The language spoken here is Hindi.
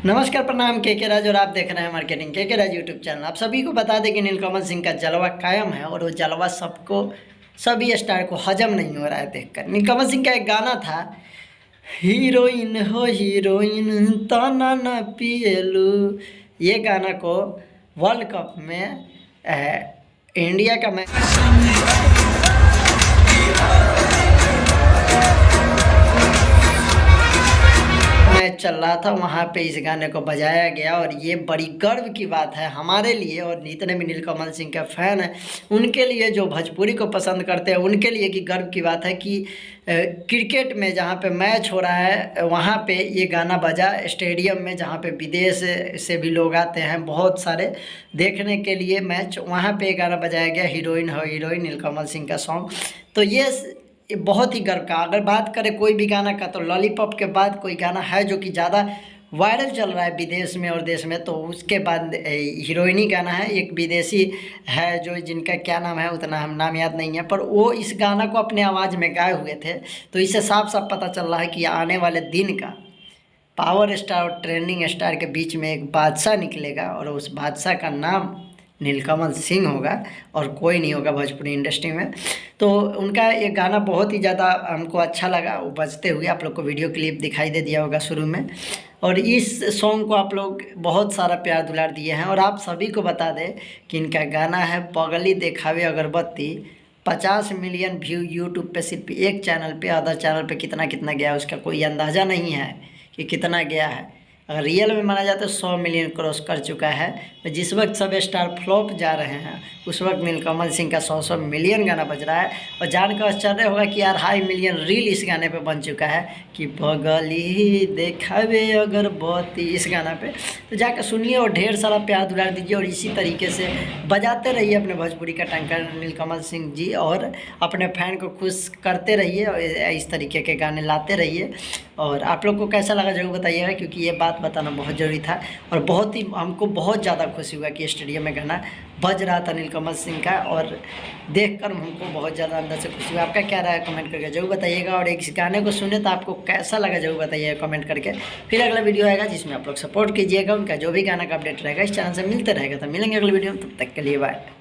नमस्कार, प्रणाम। के राज और आप देख रहे हैं मार्केटिंग के राज यूट्यूब चैनल। आप सभी को बता दें कि नीलकमल सिंह का जलवा कायम है और वो जलवा सभी स्टार को हजम नहीं हो रहा है देखकर। नीलकमल सिंह का एक गाना था, हीरोइन हो हीरोइन ताना ना पिएलू। ये गाना को वर्ल्ड कप में इंडिया का मैच चल रहा था, वहाँ पे इस गाने को बजाया गया और ये बड़ी गर्व की बात है हमारे लिए और जितने भी नीलकमल सिंह के फ़ैन हैं उनके लिए, जो भोजपुरी को पसंद करते हैं उनके लिए कि गर्व की बात है कि क्रिकेट में जहाँ पे मैच हो रहा है वहाँ पे ये गाना बजा, स्टेडियम में जहाँ पे विदेश से भी लोग आते हैं बहुत सारे देखने के लिए मैच, वहाँ पे ये गाना बजाया गया, हीरोइन हो हीरोइन, नीलकमल सिंह का सॉन्ग। तो ये बहुत ही गर्व का। अगर बात करें कोई भी गाना का तो लॉलीपॉप के बाद कोई गाना है जो कि ज़्यादा वायरल चल रहा है विदेश में और देश में, तो उसके बाद हीरोइनी गाना है। एक विदेशी है जो जिनका क्या नाम है उतना हम नाम याद नहीं है, पर वो इस गाना को अपने आवाज़ में गाए हुए थे। तो इससे साफ साफ पता चल रहा है कि आने वाले दिन का पावर स्टार और ट्रेंडिंग स्टार के बीच में एक बादशाह निकलेगा और उस बादशाह का नाम नीलकमल सिंह होगा और कोई नहीं होगा भोजपुरी इंडस्ट्री में। तो उनका ये गाना बहुत ही ज़्यादा हमको अच्छा लगा, वो बजते हुए आप लोग को वीडियो क्लिप दिखाई दे दिया होगा शुरू में। और इस सॉन्ग को आप लोग बहुत सारा प्यार दुलार दिए हैं और आप सभी को बता दें कि इनका गाना है पगली देखावे अगरबत्ती। 50 मिलियन व्यू यूट्यूब पे सिर्फ एक चैनल पे, अदर चैनल पे कितना कितना गया उसका कोई अंदाज़ा नहीं है कि कितना गया है। अगर रियल में माना जाए तो 100 मिलियन क्रॉस कर चुका है। तो जिस वक्त सब स्टार फ्लॉप जा रहे हैं उस वक्त नीलकमल सिंह का 100 मिलियन गाना बज रहा है और जानकर आश्चर्य होगा कि यार 2.5 मिलियन रील इस गाने पे बन चुका है कि पगली देखावे अगरबत्ती, इस गाना पे। तो जाकर सुनिए और ढेर सारा प्यार दुलार दीजिए और इसी तरीके से बजाते रहिए अपने भोजपुरी का टंका नीलकमल सिंह जी और अपने फैन को खुश करते रहिए और इस तरीके के गाने लाते रहिए। और आप लोग को कैसा लगा जरूर बताइएगा, क्योंकि ये बात बताना बहुत ज़रूरी था और बहुत ही हमको बहुत ज़्यादा खुशी हुआ कि स्टेडियम में गाना बज रहा था नीलकमल सिंह का और देखकर हमको बहुत ज़्यादा अंदर से खुशी हुआ। आपका क्या राय है कमेंट करके जरूर बताइएगा और इस गाने को सुने तो आपको कैसा लगा जरूर बताइएगा कमेंट करके। फिर अगला वीडियो आएगा जिसमें आप लोग सपोर्ट कीजिएगा, उनका जो भी गाना का अपडेट रहेगा इस चैनल से मिलते रहेगा। तो मिलेंगे अगले वीडियो में, तब तक के लिए बाय।